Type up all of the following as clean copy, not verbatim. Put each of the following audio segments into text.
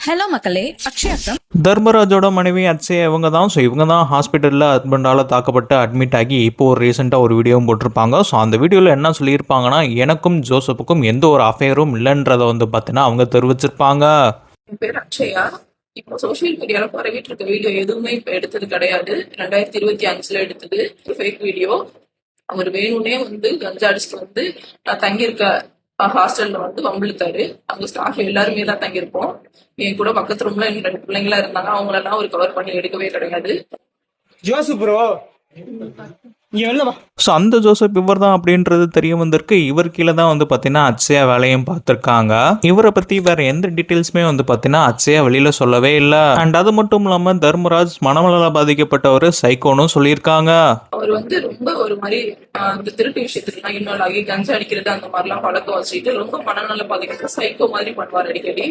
Hello மக்களே, அக்ஷயாக்கம். தர்மராஜோட மனைவி அக்ஷயா இவங்க தான் ஹாஸ்பிட்டலில் ஹஸ்பண்டால் தாக்கப்பட்டு அட்மிட் ஆகி இப்போ ஒரு ரீசெண்டாக ஒரு வீடியோவும் போட்டிருப்பாங்க. ஸோ அந்த வீடியோவில் என்ன சொல்லியிருப்பாங்கன்னா, எனக்கும் ஜோசப்புக்கும் எந்த ஒரு அஃபேரும் இல்லைன்றதை பார்த்தீங்கன்னா அவங்க தெரிவிச்சிருப்பாங்க. என் பேர் அக்ஷயா. இப்போ சோசியல் மீடியால பரவிட்டு இருக்க வீடியோ எதுவுமே இப்ப எடுத்தது கிடையாது. 2025 எடுத்தது ஃபேக் வீடியோ. அவர் வேணும்னே கஞ்சா அடிச்சுட்டு நான் தங்கியிருக்க ஹாஸ்டல்ல வம்பிழுத்தாரு. அங்க ஸ்டாஃப் எல்லாருமே தான் தங்கியிருப்போம். என் கூட பக்கத்து ரூம்ல எங்க 2 பிள்ளைங்களா இருந்தாங்க. அவங்களெல்லாம் ஒரு கவர் பண்ணி எடுக்கவே கிடையாது. ஜோசப் ப்ரோ ஸோ அந்த ஜோசப் இவர் தான் அப்படின்றது தெரிய வந்திருக்கு. இவர் கீழே தான் பார்த்தீங்கன்னா அக்ஷயா வேலையும் பார்த்துருக்காங்க. இவரை பற்றி வேற எந்த டீட்டெயில்ஸுமே பார்த்தீங்கன்னா அக்ஷயா வெளியில சொல்லவே இல்லை. அண்ட் அது மட்டும் இல்லாமல் தர்மராஜ் மனநல பாதிக்கப்பட்டவர் சைக்கோனும் சொல்லியிருக்காங்க. அவர் ரொம்ப ஒரு மாதிரி அந்த திருட்டு விஷயத்துக்குலாம் இன்வால்வ் ஆகி கஞ்சா அடிக்கிறது அந்த மாதிரிலாம் பழக்கம் வச்சுட்டு ரொம்ப மனநல பாதிக்கப்பட்ட சைக்கோ மாதிரி பண்ணுவார் அடிக்கடி.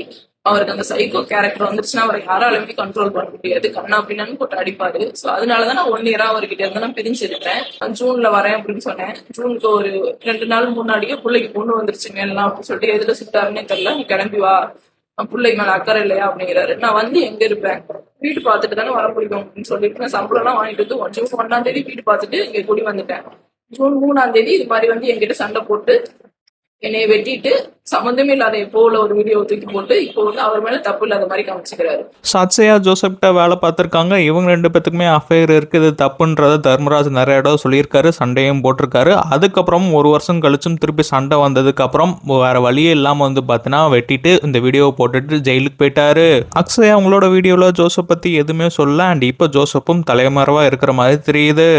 அவருக்கு அந்த சைக்கோ கேரக்டர் வந்துருச்சுன்னா அவரை யாராலுமே கண்ட்ரோல் பண்ண முடியாது. கண்ணா அப்படின்னு போட்டு அடிப்பாரு. ஸோ அதனாலதான் நான் 1 இயரா அவர்கிட்ட இருந்து நான் பிரிஞ்சிருக்கேன். ஜூன்ல வரேன் அப்படின்னு சொன்னேன். ஜூனுக்கு ஒரு 2 நாள் முன்னாடியே பிள்ளைக்கு பொண்ணு வந்துருச்சுங்க எல்லாம் அப்படின்னு சொல்லிட்டு எதுல சுட்டாருன்னே தெரியல. நீ கிளம்பி வா, பிள்ளை மேல அக்கறை இல்லையா அப்படிங்கிறாரு. நான் எங்க இருப்பேன், வீடு பார்த்துட்டு தானே வர முடியும் அப்படின்னு சொல்லிட்டு நான் சம்பளம் எல்லாம் வாங்கிட்டு ஜூன் 1ஆம் தேதி வீடு பார்த்துட்டு இங்க கூடி வந்துட்டேன். ஜூன் 3ஆம் தேதி இது மாதிரி என்கிட்ட சண்டை போட்டு என்னைய வெட்டிட்டு சம்மந்தமே இல்லாத எப்போல ஒரு வீடியோ தூக்கி போட்டு இப்போ அவர் மேல தப்பு இல்லாத மாதிரி காமிச்சுக்கிறாரு. அக்ஷயா ஜோசப்கிட்ட வேலை பார்த்துருக்காங்க. இவங்க 2 பேத்துக்குமே அஃபேர் இருக்குது தப்புன்றத தர்மராஜ் நிறைய இடம் சொல்லியிருக்காரு, சண்டையும் போட்டிருக்காரு. அதுக்கப்புறம் 1 வருஷம் கழிச்சும் திருப்பி சண்டை வந்ததுக்கு அப்புறம் வேற வழியே இல்லாம பார்த்தீங்கன்னா வெட்டிட்டு இந்த வீடியோவை போட்டுட்டு ஜெயிலுக்கு போயிட்டாரு. அக்ஷயா அவங்களோட வீடியோல ஜோசப் பத்தி எதுவுமே சொல்ல. அண்ட் இப்போ ஜோசப்பும் தலைமறைவா இருக்கிற மாதிரி தெரியுது.